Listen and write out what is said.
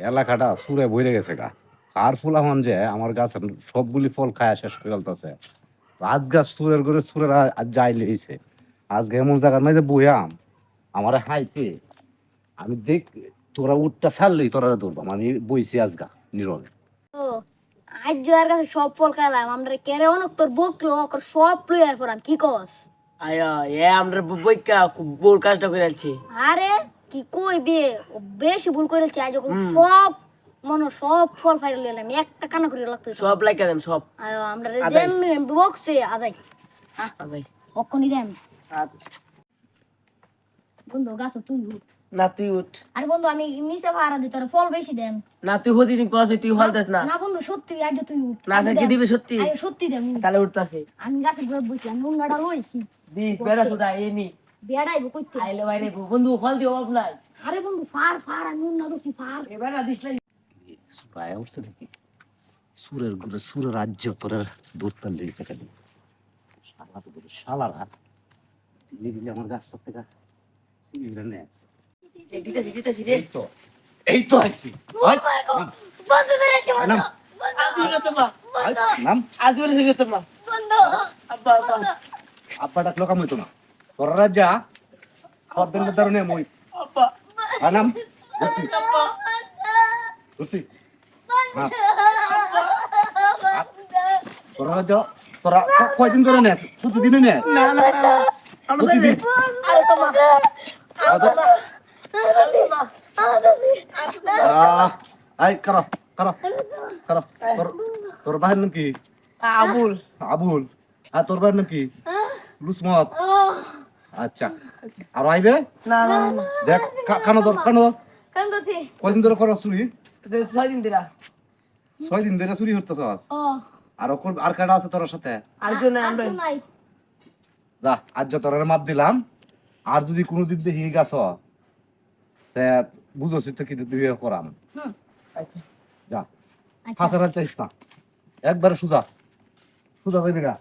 এলাকাটা সুরে বইরে গেছে গা। আর ফুলাহন যে আমার গাছের সবগুলি ফল খায় শেষ করে ফেলতেছে। আজ গাছ সুরের করে সুরের আজ যাই লইছে। আজকে এমন জায়গার মাঝে বইয়াম আমার হাইতে আমি দেখ তোরা উঠটা ছাড়লেই তোরা ধরবাম আমি বইছি আজগা নীরবে। ও আজ জয়ের কাছে সব ফল খাইলাম আমরা কেরে অনেক তোর বকলো ওকর সব লইয়া পড়াম কি কস আয়া আমরা বইকা খুব বড় কাজটা করে আছি। আরে কি কই বিয়ে ও বেশি ভুল করেছে আজ যখন সব সব ফল ফাইল লইলাম একটা কানা করে লাগতো সব লাইকা দেন সব। আয়ো আমরা আদায়। যেম বক্সে আদাই আদাই। অক্ষণই দেম সাত। বন্ধু গাছ তুই উঠ। না তুই উঠ। আরে বন্ধু আমি নিচে ভাড়া দিই তোর ফল বেশি দেম না তুই হদি দিন কস তুই হল দেস না। না বন্ধু সত্যি আজ তুই উঠ না স্যার কি দিবে সত্যি? আরে সত্যি দেম তাহলে উঠতাছে। আমি গাছে ঘুরে বসি আমি উন্নাটা লইছি দিস বেড়া সুদা এনি বেড়াইব কইতে আইলে বাইরে বন্ধু হল দিও অভাব নাই। আরে বন্ধু ফার আমি উন্না দছি ফার এবার না দিস নাই। পায়ে উঠছে নাকি সুরের ঘুরে সুরের রাজ্য তোরা দূরতাল লেগেছে খালি শালা তো বলে শালারা দিলে দিলে আমার গাছ থেকে দিতেছি রে। এই তো আইছি বন্ধু ধরেছে নাম আদু না তোমা। নাম আদু না তোমা। বন্ধু আব্বা আব্বা আব্বা ডাকলো কাম হইতো না তোর রাজা পদ্মের দারুণে মই আব্বা নাম আব্বা ধরছি হ্যাঁ তোরা রাজা তোরা কয়দিন ধরে নেস প্রতিদিনই নেস না না না আমরা প্রতিদিন আরে তোমা আই করো করো করো তোর ভাইয়ের নাম কি আবুল আবুল আর তোর ভাইয়ের নাম কি লুসমত আচ্ছা আর আইবে না না না দেখ কানো ধর কান্দছি কয়দিন ধরে করো চুরি 6 দিন দিলা 6 দিন ধরে চুরি করতেছস ও আর কাটা আছে তোর সাথে আর কেউ নাই আমরা নাই যা আজ তোর মাপ দিলাম আর যদি কোনো দিন দেখি গাছ তে বুঝছি তো কি দিয়ে করাম আচ্ছা যা হাসার চাইস না একবারে সুজা সুজা দেবি গা